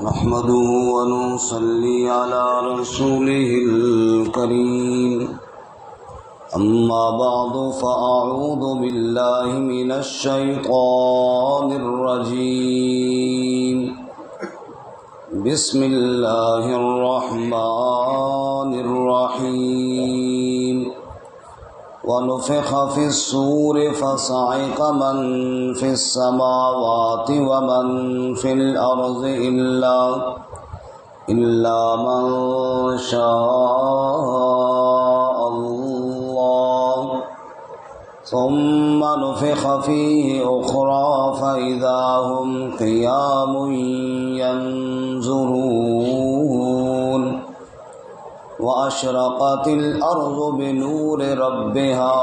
نحمده ونصلي على رسوله الكريم أما بعد فأعوذ بالله من الشيطان الرجيم بسم الله الرحمن الرحيم ونفخ في الصور فصعق من في السماوات ومن في الأرض إلا من شاء الله ثم نفخ فيه أخرى فإذا هم قيام ينظرون وأشرقت الأرض بنور ربها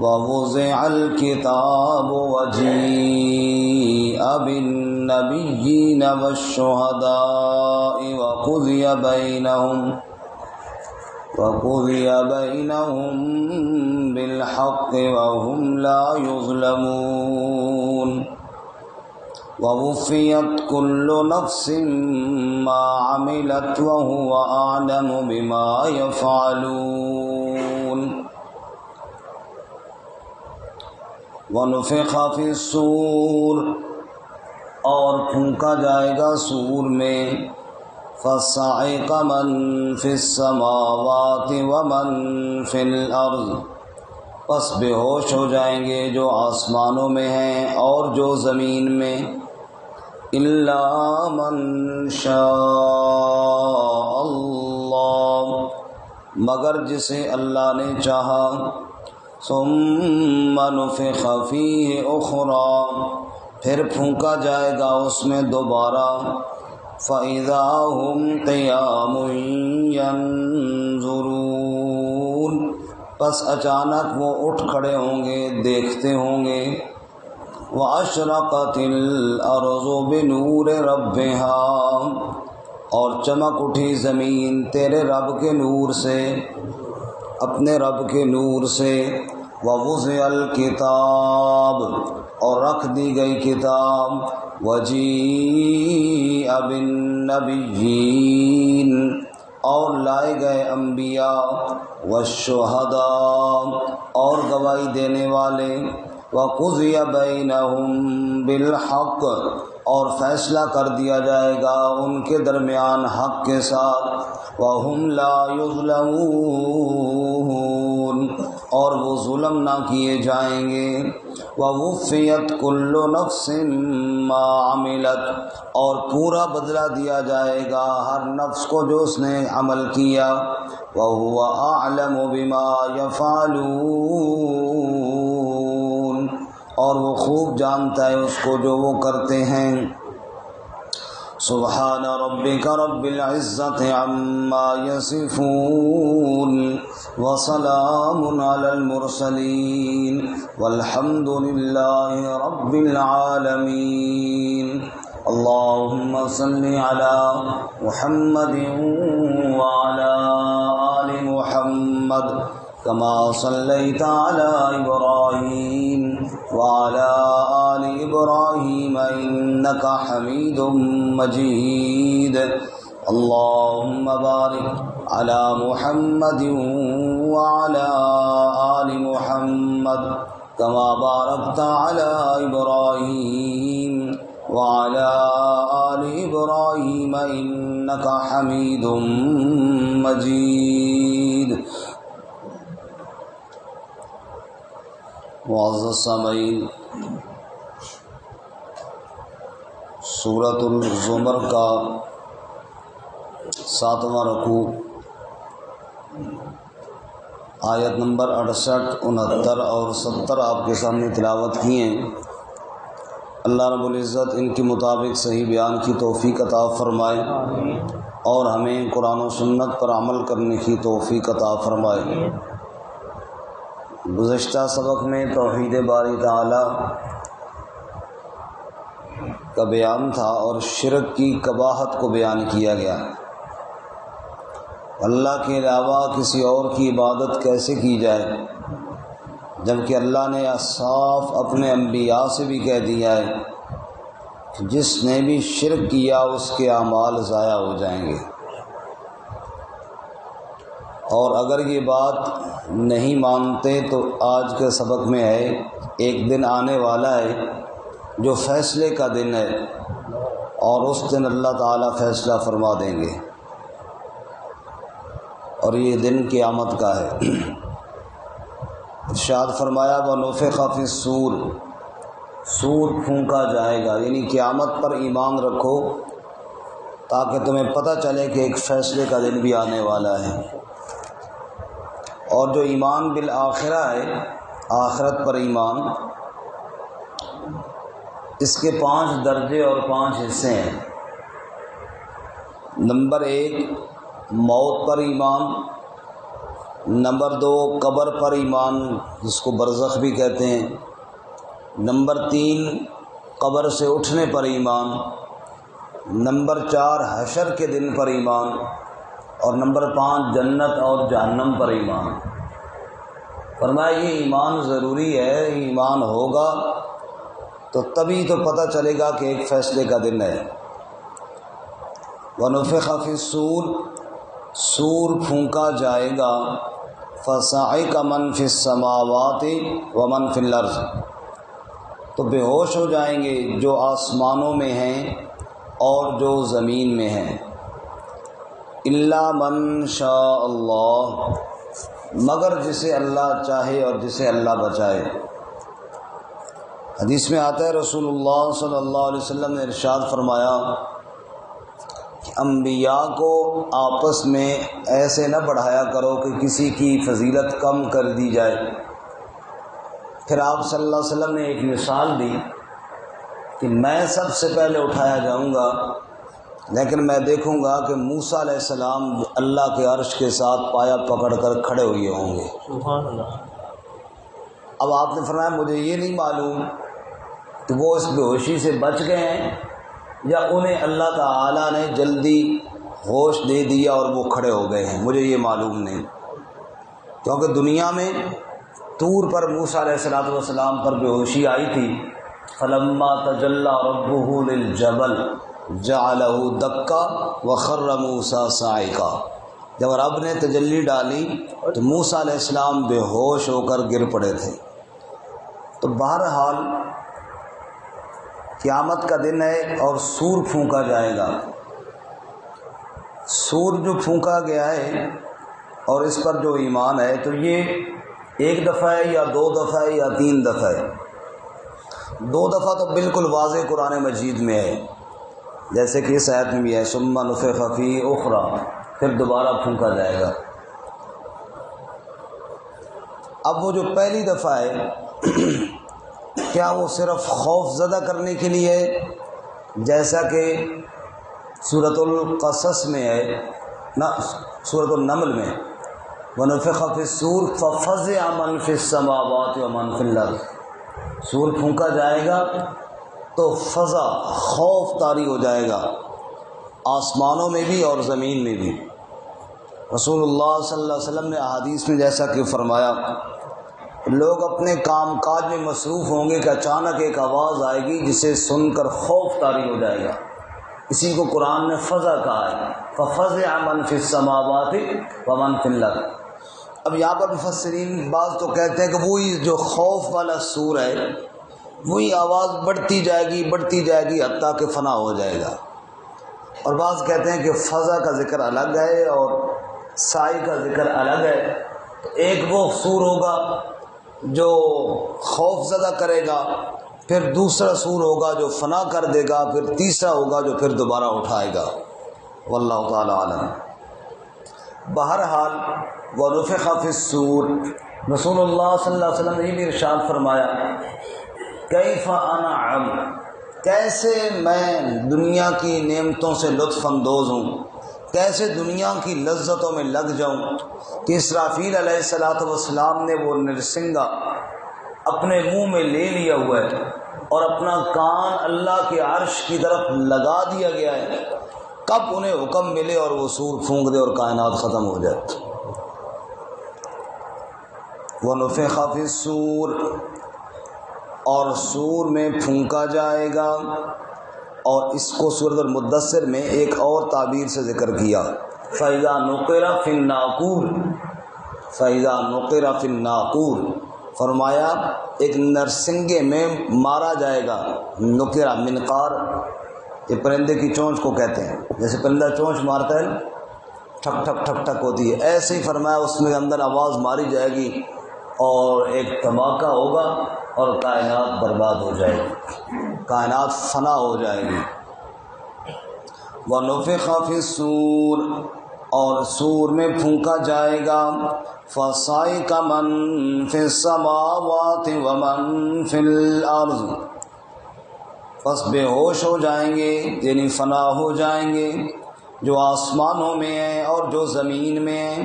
ووضع الكتاب وجيء بالنبيين والشهداء وقضي بينهم بالحق وهم لا يظلمون ووفيت كل نفس ما عملت وهو أعلم بما يفعلون ونفخ في الصور اور پھونکا جائے گا سور میں فصعق من في السماوات ومن في الأرض پس بے ہوش ہو جائیں گے جو آسمانوں میں ہیں اور جو زمین میں الا من شاء اللہ مگر جسے اللہ نے چاہا ثم نفخ فیہ اخری پھر پھونکا جائے گا اس میں دوبارہ فَإِذَا هُمْ قِيَامٌ يَنظُرُونَ پس اچانک وہ اٹھ کھڑے ہوں گے دیکھتے ہوں گے وَأَشْرَقَتِ الْأَرْضُ بِنُورِ رَبِّهَا اور چمک اٹھی زمین تیرے رب کے نور سے اپنے رب کے نور سے وَوُضِعَ الْكِتَابُ اور رکھ دی گئی کتاب وَجِيءَ بِالنَّبِيِّينَ اور لائے گئے انبیاء والشہداء اور گواہی دینے والے وَقُضِيَ بَيْنَهُمْ بِالْحَقِّ اور فیصلہ کر دیا جائے گا ان کے درمیان حق کے ساتھ وَهُمْ لَا يُظْلَمُونَ اور وہ ظلم نہ کیے جائیں گے وَوُفِّيَتْ كُلُّ نَفْسٍ مَا عَمِلَتْ اور پورا بدلہ دیا جائے گا ہر نفس کو جو اس نے عمل کیا وَهُوَ أَعْلَمُ بِمَا يَفْعَلُونَ اور وہ خوب جانتا ہے اس کو جو وہ کرتے ہیں سبحان ربک رب العزت عما یصفون وسلام علی المرسلین والحمد للہ رب العالمین اللہم صل علی محمد وعلی آل محمد كما صليت على إبراهيم وعلى آل إبراهيم إنك حميد مجيد اللهم بارك على محمد وعلى آل محمد كما باركت على إبراهيم وعلى آل إبراهيم إنك حميد مجيد معزز سامعین سورۃ الزمر کا 7واں رکوع آیت نمبر 68 69 اور 70 آپ کے سامنے تلاوت کی ہیں۔ اللہ رب العزت ان کے مطابق صحیح بیان کی توفیق عطا فرمائے اور ہمیں قرآن و سنت پر عمل کرنے کی توفیق عطا فرمائے۔ گزشتہ سبق میں توحید باری تعالی کا بیان تھا اور شرک کی قباحت کو بیان کیا گیا۔ اللہ کے علاوہ کسی اور کی عبادت کیسے کی جائے، جبکہ اللہ نے صاف اپنے انبیاء سے بھی کہہ دیا ہے جس نے بھی شرک کیا اس کے اعمال ضائع ہو جائیں گے۔ اور اگر یہ بات نہیں مانتے تو آج کے سبق میں ہے، ایک دن آنے والا ہے جو فیصلے کا دن ہے، اور اس دن اللہ تعالیٰ فیصلہ فرما دیں گے، اور یہ دن قیامت کا ہے۔ ارشاد فرمایا وَنُفِخَ فِي الصُّورِ، سور پھونکا جائے گا، یعنی قیامت پر ایمان رکھو تاکہ تمہیں پتہ چلے کہ ایک فیصلے کا دن بھی آنے والا ہے۔ اور جو ایمان بالآخرہ ہے، آخرت پر ایمان، اس کے 5 درجے اور 5 حصے ہیں۔ نمبر 1 موت پر ایمان، نمبر 2 قبر پر ایمان جس کو برزخ بھی کہتے ہیں، نمبر 3 قبر سے اٹھنے پر ایمان، نمبر 4 حشر کے دن پر ایمان، اور نمبر 5 جنت اور جہنم پر ایمان۔ فرمایا یہ ایمان ضروری ہے، ایمان ہوگا تو تبھی تو پتہ چلے گا کہ ایک فیصلے کا دن ہے۔ وَنُفِخَ فِي الصُّورِ، سور پھونکا جائے گا، فَصَعِقَ مَن فِي السَّمَاوَاتِ وَمَن فِي الْأَرْضِ، تو بے ہوش ہو جائیں گے جو آسمانوں میں ہیں اور جو زمین میں ہیں، إِلَّا مَن شَاءَ اللَّهُ، مگر جسے اللہ چاہے اور جسے اللہ بچائے۔ حدیث میں آتا ہے رسول اللہ صلی اللہ علیہ وسلم نے ارشاد فرمایا کہ انبیاء کو آپس میں ایسے نہ بڑھایا کرو کہ کسی کی فضیلت کم کر دی جائے۔ پھر آپ صلی اللہ علیہ وسلم نے ایک مثال دی کہ میں سب سے پہلے اٹھایا جاؤں گا، لیکن میں دیکھوں گا کہ موسیٰ علیہ السلام اللہ کے عرش کے ساتھ پایا پکڑ کر کھڑے ہوئے ہوں گے۔ سبحان اللہ۔ اب آپ نے فرمایا مجھے یہ نہیں معلوم کہ وہ اس بے ہوشی سے بچ گئے ہیں یا انہیں اللہ تعالیٰ نے جلدی ہوش دے دیا اور وہ کھڑے ہو گئے ہیں، مجھے یہ معلوم نہیں، کیونکہ دنیا میں طور پر موسیٰ علیہ السلام پر بے ہوشی آئی تھی۔ فَلَمَّا تَجَلَّى رَبُّهُ لِلْجَبَلِ جَعَلَهُ دَكًّا وَخَرَّ مُوسَىٰ صَاعِقًا، جب رب نے تجلی ڈالی تو موسیٰ علیہ السلام بے ہوش ہو کر گر پڑے تھے۔ تو بہرحال قیامت کا دن ہے اور سور پھونکا جائے گا۔ سور جو پھونکا گیا ہے اور اس پر جو ایمان ہے تو یہ ایک دفعہ ہے یا 2 دفعہ ہے یا 3 دفعہ ہے۔ 2 دفعہ تو بالکل واضح قرآن مجید میں ہے، جیسے کہ اس آیت میں بھی ہے ثم نفخ فیہ اخری، پھر دوبارہ پھونکا جائے گا۔ اب وہ جو پہلی دفعہ ہے کیا وہ صرف خوف زدہ کرنے کے لیے ہے، جیسا کہ سورۃ القصص میں ہے، نہ سورۃ النمل میں وَنُفِخَ فِي الصُّورِ فَفَزِعَ مَن فِي السَّمَاوَاتِ وَمَن فِي الْأَرْضِ، سور پھونکا جائے گا تو فضا خوف طاری ہو جائے گا، آسمانوں میں بھی اور زمین میں بھی۔ رسول اللہ صلی اللہ علیہ وسلم نے احادیث میں جیسا کہ فرمایا لوگ اپنے کام کاج میں مصروف ہوں گے کہ اچانک ایک آواز آئے گی جسے سن کر خوف طاری ہو جائے گا، اسی کو قرآن نے فضا کہا ہے، فَفَزِعَ مَن فِي السَّمَاوَاتِ وَمَن فِي الْأَرْضِ۔ اب یہاں پر مفسرین بعض تو کہتے ہیں کہ وہی جو خوف والا سور ہے وہی آواز بڑھتی جائے گی حتیٰ کہ فنا ہو جائے گا، اور بعض کہتے ہیں کہ فضا کا ذکر الگ ہے اور سائی کا ذکر الگ ہے۔ ایک وہ سور ہوگا جو خوف زدہ کرے گا، پھر دوسرا سور ہوگا جو فنا کر دے گا، پھر تیسرا ہوگا جو پھر دوبارہ اٹھائے گا، واللہ تعالی عالم۔ بہرحال وَنُفِخَ فِي الصُّورِ، رسول اللہ صلی اللہ علیہ وسلم نے بھی ارشاد فرمایا کیف انعم، کیسے میں دنیا کی نعمتوں سے لطف اندوز ہوں، کیسے دنیا کی لذتوں میں لگ جاؤں کہ اسرافیل علیہ السلام نے وہ نرسنگا اپنے منہ میں لے لیا ہوا ہے اور اپنا کان اللہ کے عرش کی طرف لگا دیا گیا ہے، کب انہیں حکم ملے اور وہ سور پھونک دے اور کائنات ختم ہو جائے۔ وَنُفِخَ فِي الصُّورِ، اور سور میں پھونکا جائے گا، اور اس کو سورۃ المدثر میں ایک اور تعبیر سے ذکر کیا، فَإِذَا نُقِرَ فِي النَّاقُورِ، فَإِذَا نُقِرَ فِي النَّاقُورِ، فرمایا ایک نرسنگے میں مارا جائے گا۔ نقرہ منقار یہ پرندے کی چونچ کو کہتے ہیں، جیسے پرندہ چونچ مارتا ہے ٹھک ٹھک ٹھک ٹھک ہوتی ہے، ایسے ہی فرمایا اس میں اندر آواز ماری جائے گی اور ایک دھماکہ ہوگا اور کائنات برباد ہو جائے گی، کائنات فنا ہو جائے گی۔ وَنُفِخَ فِي الصُّورِ، اور سور میں پھونکا جائے گا، فَصَعِقَ مَن فِي السَّمَاوَاتِ وَمَن فِي الْأَرْضِ، پس بے ہوش ہو جائیں گے، یعنی فنا ہو جائیں گے جو آسمانوں میں ہیں اور جو زمین میں ہیں۔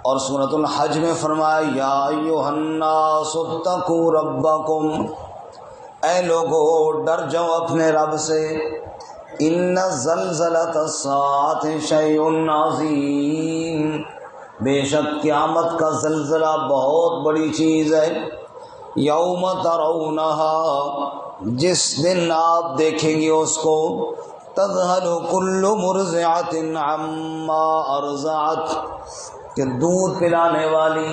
اور سورۃ الحج میں فرمایا یا ایھا الناس اتقوا ربکم، اے لوگو ڈر جاؤ اپنے رب سے، ان زلزلۃ الساعۃ شیء عظیم، بے شک قیامت کا زلزلہ بہت بڑی چیز ہے۔ یوم ترونہا، جس دن آپ دیکھیں گے اس کو، تذہل کل مرضعۃ عما ارضعت، کہ دودھ پلانے والی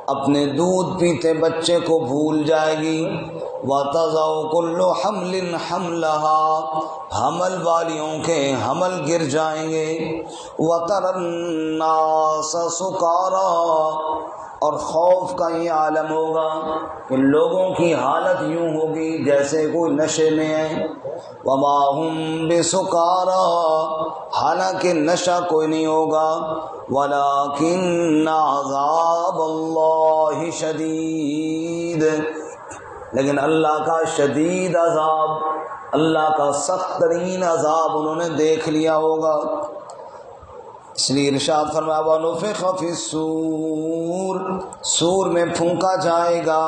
اپنے دودھ پیتے بچے کو بھول جائے گی، وَتَضَعُ كُلُّ حَمْلٍ حَمْلَهَا، حمل والیوں کے حمل گر جائیں گے، وَتَرَى النَّاسَ سُكَارَىٰ، اور خوف کا یہ عالم ہوگا کہ لوگوں کی حالت یوں ہوگی جیسے کوئی نشے میں ہے، وَمَا هُمْ بِسُكَارَىٰ، حالانکہ نشہ کوئی نہیں ہوگا، وَلَٰكِنَّ عَذَابَ اللَّهِ شَدِيدٌ، لیکن اللہ کا شدید عذاب، اللہ کا سخت ترین عذاب انہوں نے دیکھ لیا ہوگا۔ اس لیے ارشاد فرمایا وَنُفِخَ فِي الصُّورِ، سور میں پھونکا جائے گا،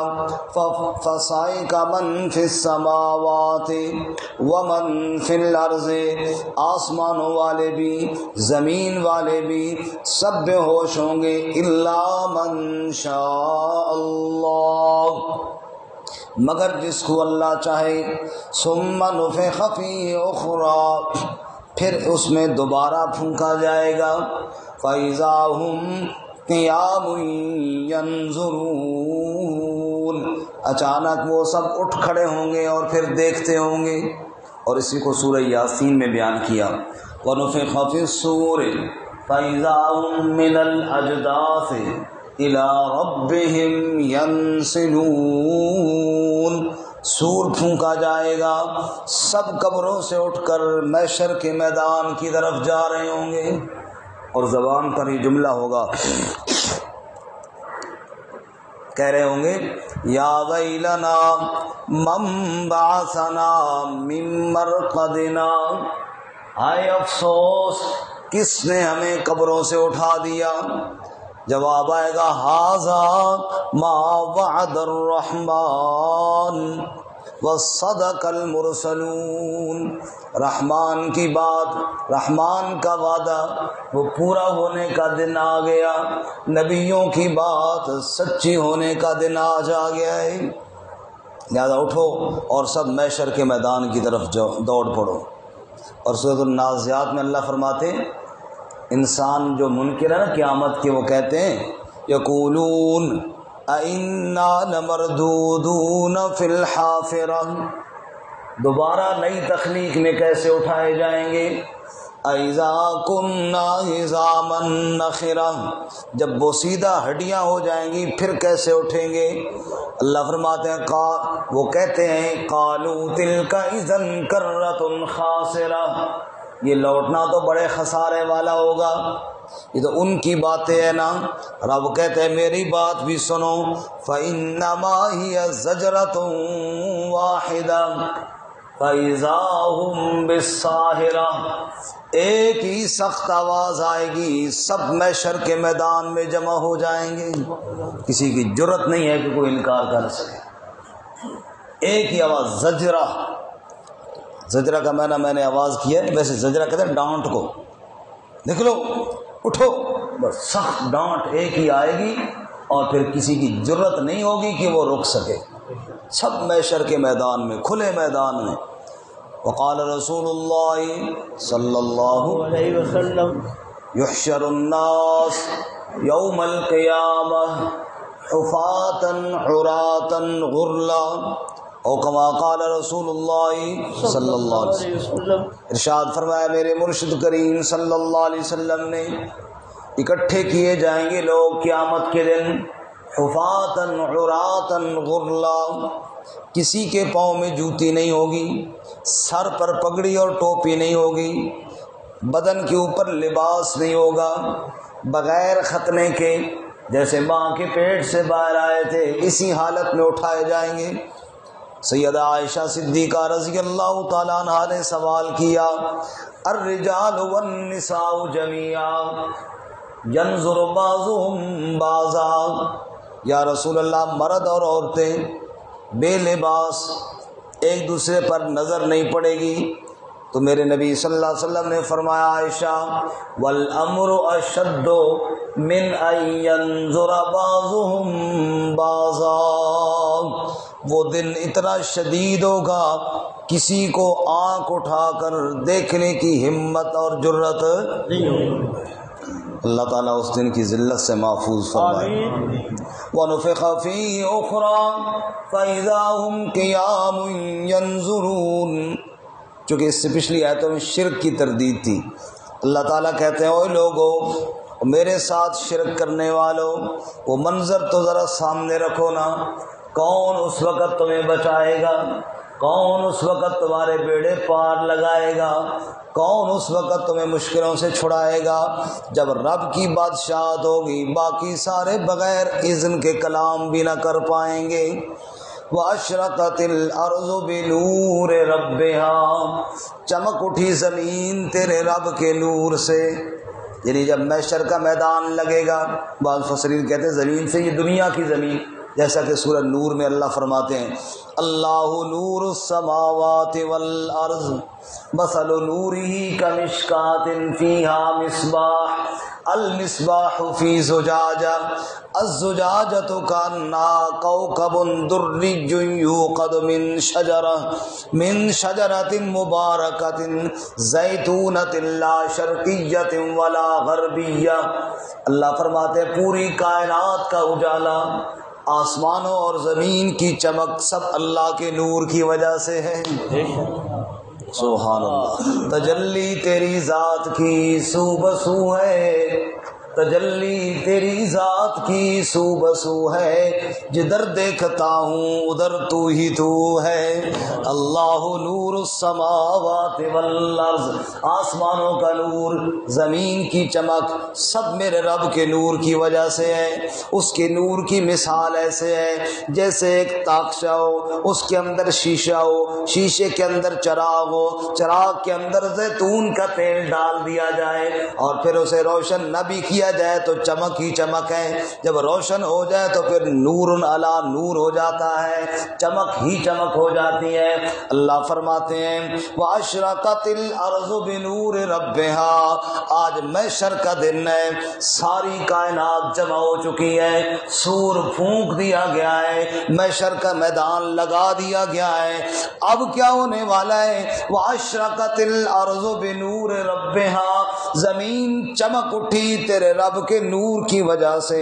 فَصَعِقَ مَن فِي السَّمَاوَاتِ وَمَن فِي الْأَرْضِ، آسمانوں والے بھی زمین والے بھی سب بے ہوش ہوں گے، إِلَّا مَن شَاءَ اللَّهُ، مگر جس کو اللہ چاہے، ثُمَّ نُفِخَ فِيهِ أُخْرَىٰ، پھر اس میں دوبارہ پھونکا جائے گا، فَإِذَا هُمْ قِيَامٌ يَنظُرُونَ، اچانک وہ سب اٹھ کھڑے ہوں گے اور پھر دیکھتے ہوں گے۔ اور اسی کو سورہ یاسین میں بیان کیا، وَنُفِخَ فِي الصُّورِ فَإِذَا هُمْ مِنَ الْأَجْدَاثِ إِلَىٰ رَبِّهِمْ يَنْسِلُونَ، سور پھونکا جائے گا، سب قبروں سے اٹھ کر محشر کے میدان کی طرف جا رہے ہوں گے، اور زبان پر ہی جملہ ہوگا، کہہ رہے ہوں گے یا ویلنا من بعثنا من مرقدنا، ہائے افسوس کس نے ہمیں قبروں سے اٹھا دیا۔ جواب آئے گا ھذا ما وعد الرحمن وصدق المرسلون، رحمان کی بات، رحمان کا وعدہ وہ پورا ہونے کا دن آ گیا، نبیوں کی بات سچی ہونے کا دن آج آ گیا ہے، لہذا اٹھو اور سب محشر کے میدان کی طرف دوڑ پڑو۔ اور سورۃ النازعات میں اللہ فرماتے ہیں انسان جو منکر ہے نا قیامت کے، وہ کہتے ہیں یقولون اَإِنَّا لَمَرْدُودُونَ فِي الْحَافِرَةِ، دوبارہ نئی تخلیق میں کیسے اٹھائے جائیں گے، اَإِذَا كُنَّا عِظَامًا نَخِرَةً، جب بوسیدہ ہڈیاں ہو جائیں گی پھر کیسے اٹھیں گے۔ اللہ فرماتے ہیں وہ کہتے ہیں قَالُوا تِلْكَ إِذًا كَرَّةٌ خَاسِرَةٌ، یہ لوٹنا تو بڑے خسارے والا ہوگا، یہ تو ان کی باتیں ہیں نا۔ رب کہتے ہیں میری بات بھی سنو، فَإِنَّمَا هِيَ زَجْرَةٌ وَاحِدَةٌ فَإِذَا هُمْ بِالسَّاهِرَةِ، ایک ہی سخت آواز آئے گی، سب محشر کے میدان میں جمع ہو جائیں گے، کسی کی جرت نہیں ہے کہ کوئی انکار کر سکے، ایک ہی آواز، زجرہ، زجرہ کا معنی میں نے آواز کیا ہے، ویسے زجرہ کہتے ہیں ڈانٹ کو، نکلو اٹھو، بس سخت ڈانٹ ایک ہی آئے گی اور پھر کسی کی جرت نہیں ہوگی کہ وہ رک سکے، سب محشر کے میدان میں، کھلے میدان میں، وقال رسول اللہ صلی اللہ علیہ وسلم یحشر الناس یوم القیامہ حفاتا عراتا غرلا او کما قال رسول اللہ صلی اللہ علیہ وسلم. ارشاد فرمایا میرے مرشد کریم صلی اللہ علیہ وسلم نے، اکٹھے کیے جائیں گے لوگ قیامت کے دن حفاتا عراتا غرلا، کسی کے پاؤں میں جوتی نہیں ہوگی، سر پر پگڑی اور ٹوپی نہیں ہوگی، بدن کے اوپر لباس نہیں ہوگا، بغیر ختنے کے، جیسے ماں کے پیٹ سے باہر آئے تھے اسی حالت میں اٹھائے جائیں گے. سیدہ عائشہ صدیقہ رضی اللہ تعالیٰ عنہا نے سوال کیا، الرجال والنساء جميعا ينظر بعضهم بعضا، یا رسول اللہ مرد اور عورتیں بے لباس ایک دوسرے پر نظر نہیں پڑے گی؟ تو میرے نبی صلی اللہ علیہ وسلم نے فرمایا عائشہ والامر اشد من ان ينظر بعضهم بعضا، وہ دن اتنا شدید ہوگا کسی کو آنکھ اٹھا کر دیکھنے کی ہمت اور جرت نہیں ہوگی. اللہ تعالیٰ اس دن کی ذلت سے محفوظ فرمائے. وَنُفِخَ فِيهِ أُخْرَى فَإِذَا هُمْ قِيَامٌ يَنظُرُونَ. چونکہ اس سے پچھلی آیتوں میں شرک کی تردید تھی. اللہ تعالیٰ کہتے ہیں اوے لوگو، میرے ساتھ شرک کرنے والوں، وہ منظر تو ذرا سامنے رکھو نا. کون اس وقت تمہیں بچائے گا؟ کون اس وقت تمہارے بیڑے پار لگائے گا؟ کون اس وقت تمہیں مشکلوں سے چھڑائے گا؟ جب رب کی بادشاہت ہوگی، باقی سارے بغیر اذن کے کلام بھی نہ کر پائیں گے. وَأَشْرَقَتِ الْأَرْضُ بِنُورِ رَبِّهَا، چمک اٹھی زمین تیرے رب کے نور سے. یعنی جب محشر کا میدان لگے گا، بعض مفسرین کہتے ہیں زمین سے یہ دنیا کی زمین، جیسا کہ سورہ نور میں اللہ فرماتے ہیں اللہ نور السماوات والارض مثل نورہ کمشکاۃ فیہا مصباح المصباح فی زجاجہ الزجاجۃ کأنہا کوکب دری یوقد من شجرۃ مبارکۃ زیتونۃ لا شرقیۃ ولا غربیہ. اللہ فرماتے ہیں پوری کائنات کا اجالا، آسمانوں اور زمین کی چمک سب اللہ کے نور کی وجہ سے ہے. سبحان اللہ. تجلی تیری ذات کی سو بسو ہے، تجلی تیری ذات کی سو بسو ہے، جدھر دیکھتا ہوں ادھر تو ہی تو ہے. اللہ نور السماوات والارض، آسمانوں کا نور، زمین کی چمک سب میرے رب کے نور کی وجہ سے ہے. اس کے نور کی مثال ایسے ہے جیسے ایک تاقچہ ہو، اس کے اندر شیشہ ہو، شیشے کے اندر چراغ ہو، چراغ کے اندر زیتون کا تیل ڈال دیا جائے اور پھر اسے روشن نہ بھی کیا جائے تو چمک ہی چمک ہے. جب روشن ہو جائے تو پھر نور علی نور ہو جاتا ہے، چمک ہی چمک ہو جاتی ہے. اللہ فرماتے ہیں وَأَشْرَقَتِ الْأَرْضُ بِنُورِ رَبِّهَا، آج محشر کا دن ہے، ساری کائنات جمع ہو چکی ہے، سور پھونک دیا گیا ہے، محشر کا میدان لگا دیا گیا ہے. اب کیا ہونے والا ہے؟ وَأَشْرَقَتِ الْأَرْضُ بِنُورِ رَبِّهَا، زمین چمک اٹھی تیرے رب کے نور کی وجہ سے.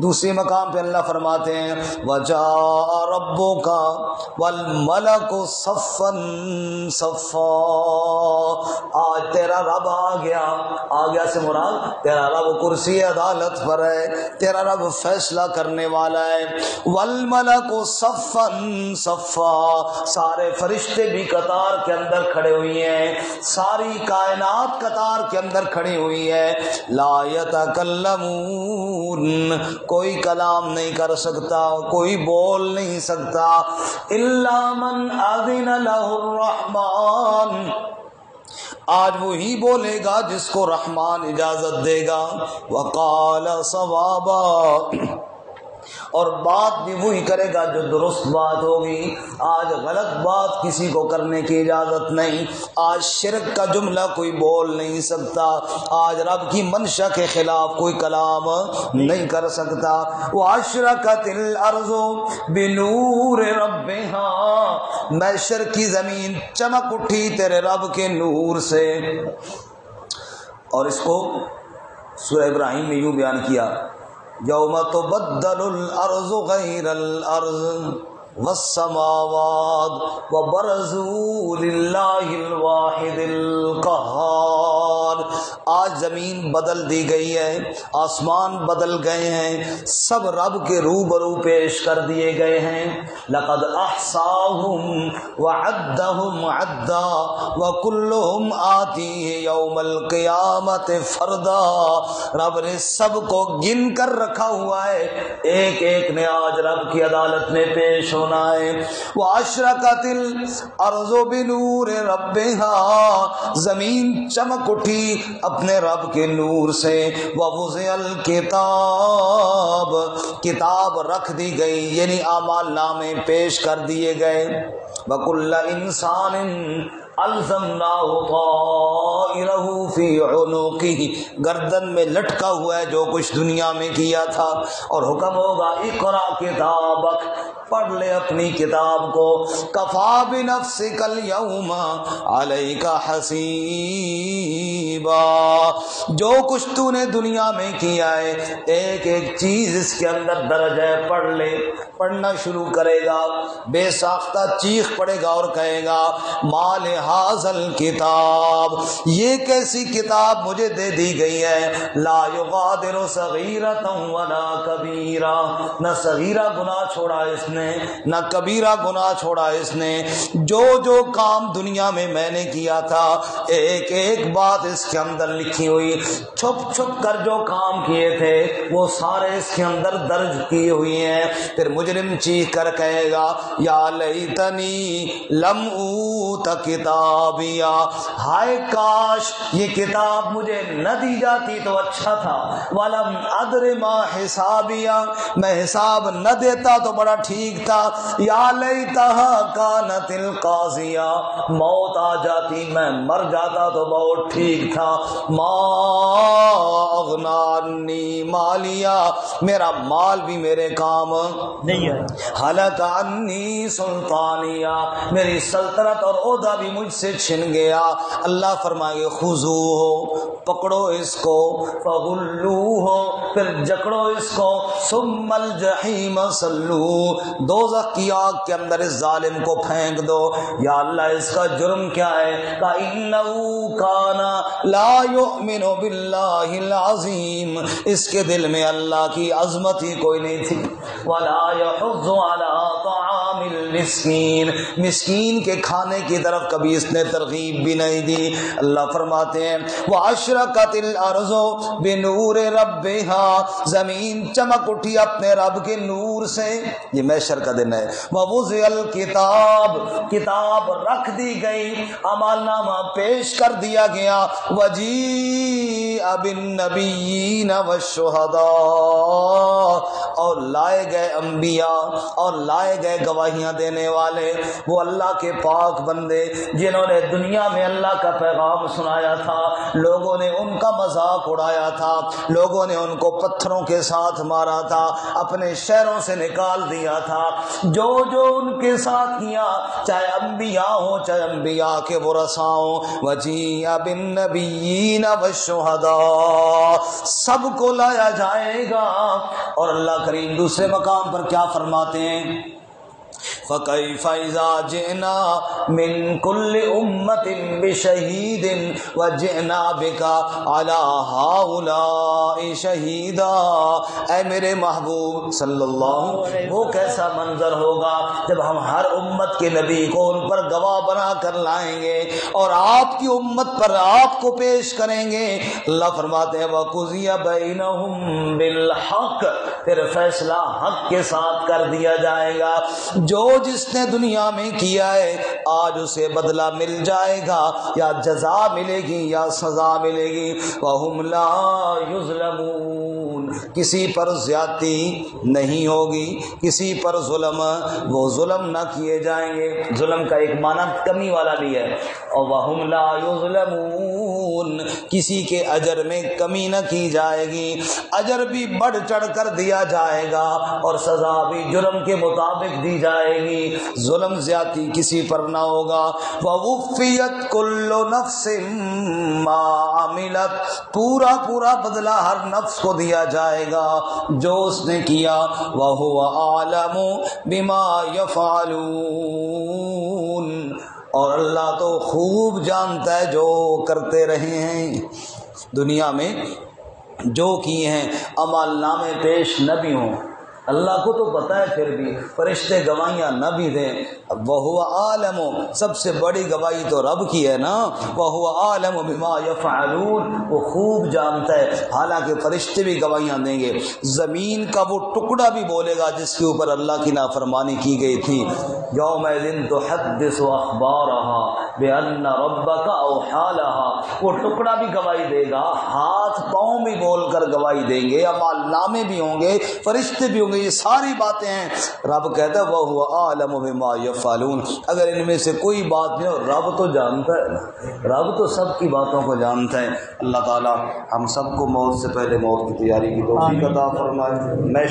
دوسری مقام پہ اللہ فرماتے ہیں وَجَاءَ رَبُّكَ وَالْمَلَكُ صَفًّا صَفًّا، آج تیرا رب آ گیا سے مراد تیرا رب کرسی عدالت پر ہے، تیرا رب فیصلہ کرنے والا ہے. وَالْمَلَكُ صَفًّا صَفًّا، سارے فرشتے بھی قطار کے اندر کھڑے ہوئی ہیں، ساری کائنات قطار کے اندر کھڑی ہوئی ہے. لا یتکلمون، کوئی کلام نہیں کر سکتا، کوئی بول نہیں سکتا. الا من اذن له الرحمن، آج وہی بولے گا جس کو رحمان اجازت دے گا. وقال صوابا، اور بات بھی وہی کرے گا جو درست بات ہوگی۔ آج غلط بات کسی کو کرنے کی اجازت نہیں، آج شرک کا جملہ کوئی بول نہیں سکتا، آج رب کی منشا کے خلاف کوئی کلام نہیں کر سکتا۔ وَأَشْرَقَتِ الْأَرْضُ بِنُورِ رَبِّهَا، محشر کی زمین چمک اٹھی تیرے رب کے نور سے۔ اور اس کو سورہ ابراہیم میں یوں بیان کیا، یوم تبدل الارض غیر الارض والسماوات وبرزوا للہ الواحد القہار۔ آج زمین بدل دی گئی ہے، آسمان بدل گئے ہیں، سب رب کے روبرو پیش کر دیے گئے ہیں۔ لقد احصاہم وعدہم عدا وکلہم آتیہ یوم القیامت فردا۔ رب نے سب کو گن کر رکھا ہوا ہے، ایک ایک نے آج رب کی عدالت میں پیش ہونا ہے۔ وَأَشْرَقَتِ الْأَرْضُ بِنُورِ رَبِّهَا، زمین چمک اٹھی اپنے رب کے نور سے۔ وَوُضِعَ الْكِتَابُ، کتاب رکھ دی گئی، یعنی اعمال نامے پیش کر دیے گئے۔ وَكُلَّ إِنسَانٍ الزمناہ طائرہ فی عنقہ، گردن میں لٹکا ہوا ہے جو کچھ دنیا میں کیا تھا، اور حکم ہوگا اقرأ کتابک، پڑھ لے اپنی کتاب کو، کفا بنفسک اليوم علیک حسیبا، جو کچھ تو نے دنیا میں کیا ہے ایک ایک چیز اس کے اندر درج ہے، پڑھ لے۔ پڑھنا شروع کرے گا، بے ساختہ چیخ پڑے گا اور کہے گا مال حاصل کتاب، یہ کیسی کتاب مجھے دے دی گئی ہے، لا یغادر صغیرۃ ولا کبیرہ، نہ صغیرہ گناہ چھوڑا اس نے نہ کبیرہ گناہ چھوڑا اس نے۔ جو جو کام دنیا میں میں نے کیا تھا ایک ایک بات اس کے اندر لکھی ہوئی، چھپ چھپ کر جو کام کیے تھے وہ سارے اس کے اندر درج کی ہوئی ہیں۔ پھر مجرم چیخ کر کہے گا یا لیتنی لم اوت کتابیا، ہائے کاش یہ کتاب مجھے نہ دی جاتی تو اچھا تھا، ولم ادر ما حسابیا، میں حساب نہ دیتا تو بڑا ٹھیک تھا، یا لیتہا کانت القاضیہ، موت آ جاتی میں مر جاتا تو بہت ٹھیک تھا، ما اغنا عنی مالیا، میرا مال بھی میرے کام نہیں ہے، ہلک عنی سلطانیہ، میری سلطنت اور عہدہ بھی مجھ سے چھن گیا۔ اللہ فرمائے خذوہ، پکڑو اس کو، فغلوہ، پھر جکڑو اس کو، ثم الجحیم صلوہ، دوزخ کی آگ کے اندر اس ظالم کو پھینک دو۔ یا اللہ اس کا جرم کیا ہے؟ فَإِنَّهُ كَانَ لَا يُؤْمِنُ بِاللَّهِ الْعَظِيمِ، اس کے دل میں اللہ کی عظمت ہی کوئی نہیں تھی۔ وَلَا يَحُضُّ عَلَىٰ طَعَامِ الْمِسْكِينِ، مسکین کے کھانے کی طرف کبھی اس نے ترغیب بھی نہیں دی۔ اللہ فرماتے ہیں وَأَشْرَقَتِ الْأَرْضُ بِنُورِ رَبِّهَا، زمین چمک اٹھی اپنے رب کے نور سے، یہ محشر کا دن ہے۔ وَوُضِعَ الْكِتَابُ، کتاب رکھ دی گئی، اعمال نامہ پیش کر دیا گیا۔ وَجِيءَ بِالنَّبِيِّينَ وَالشُّهَدَاءِ، اور لائے گئے انبیاء اور لائے گئے گواہیاں دینے والے، وہ اللہ کے پاک بندے جنہوں نے دنیا میں اللہ کا پیغام سنایا تھا، لوگوں نے ان کا مذاق اڑایا تھا، لوگوں نے ان کو پتھروں کے ساتھ مارا تھا، اپنے شہروں سے نکال دیا تھا، جو جو ان کے ساتھ کیا، چاہے انبیاء ہوں چاہے انبیاء کے ورثاء ہوں۔ وَجِيءَ بِالنَّبِيِّينَ وَالشُّهَدَاءِ، سب کو لایا جائے گا۔ اور اللہ کریم دوسرے مقام پر کیا فرماتے ہیں؟ فَكَيْفَ إِذَا جِئْنَا مِنْ كُلِّ أُمَّةٍ بِشَهِيدٍ وَجِئْنَا بِكَ عَلَىٰ هَٰؤُلَاءِ شَهِيدًا، اے میرے محبوب صلی اللہ علیہ وسلم، وہ کیسا منظر ہوگا جب ہم ہر امت کے نبی کو ان پر گواہ بنا کر لائیں گے اور آپ کی امت پر آپ کو پیش کریں گے۔ اللہ فرماتے ہیں وَقُضِيَ بَيْنَهُمْ بِالْحَقِّ، پھر فیصلہ حق کے ساتھ کر دیا جائے گا۔ جو جس نے دنیا میں کیا ہے آج اسے بدلہ مل جائے گا، یا جزا ملے گی یا سزا ملے گی۔ وَهُمْ لَا يُظْلَمُونَ، کسی پر زیادتی نہیں ہوگی، کسی پر ظلم، وہ ظلم نہ کیے جائیں گے۔ ظلم کا ایک معنی کمی والا بھی ہے، اور وَهُمْ لَا يُظْلَمُونَ، کسی کے اجر میں کمی نہ کی جائے گی، اجر بھی بڑھ چڑھ کر دیا جائے گا اور سزا بھی جرم کے مطابق دی جائے گی، ظلم زیادتی کسی پر نہ ہوگا۔ وَوُفِّيَتْ كُلُّ نَفْسٍ مَا عَمِلَتْ، پورا پورا بدلہ ہر نفس کو دیا جائے گا جو اس نے کیا۔ وَهُوَ أَعْلَمُ بِمَا يَفْعَلُونَ، اور اللہ تو خوب جانتا ہے جو کرتے رہے ہیں دنیا میں، جو کیے ہیں۔ عمل نامے پیش نہ بھی ہوں، اللہ کو تو پتہ ہے، پھر بھی فرشتے گواہیاں نہ بھی دیں، وَهُوَ عَالِمُ، سب سے بڑی گواہی تو رب کی ہے نا، وَهُوَ عَالِمُ بِمَا يَفْعَلُونَ، وہ خوب جانتا ہے، حالانکہ فرشتے بھی گواہیاں دیں گے۔ زمین کا وہ ٹکڑا بھی بولے گا جس کے اوپر اللہ کی نافرمانی کی گئی تھی، يَوْمَئِذٍ تُحَدِّثُ أَخْبَارَهَا بِأَنَّ رَبَّكَ أَوْحَىٰ لَهَا، وہ ٹکڑا بھی گواہی دے گا، ہاتھ پاؤں بھی بول کر گواہی دیں گے، اعمال نامے بھی ہوں گے، فرشتے بھی ہوں گے، یہ ساری باتیں ہیں۔ رب کہتا ہے وَهُوَ أَعْلَمُ بِمَا يَفْعَلُونَ، اگر ان میں سے کوئی بات نہیں ہو، رب تو جانتا ہے نا، رب تو سب کی باتوں کو جانتا ہے۔ اللہ تعالی ہم سب کو موت سے پہلے موت کی تیاری کی توفیق عطا فرمائے۔ میں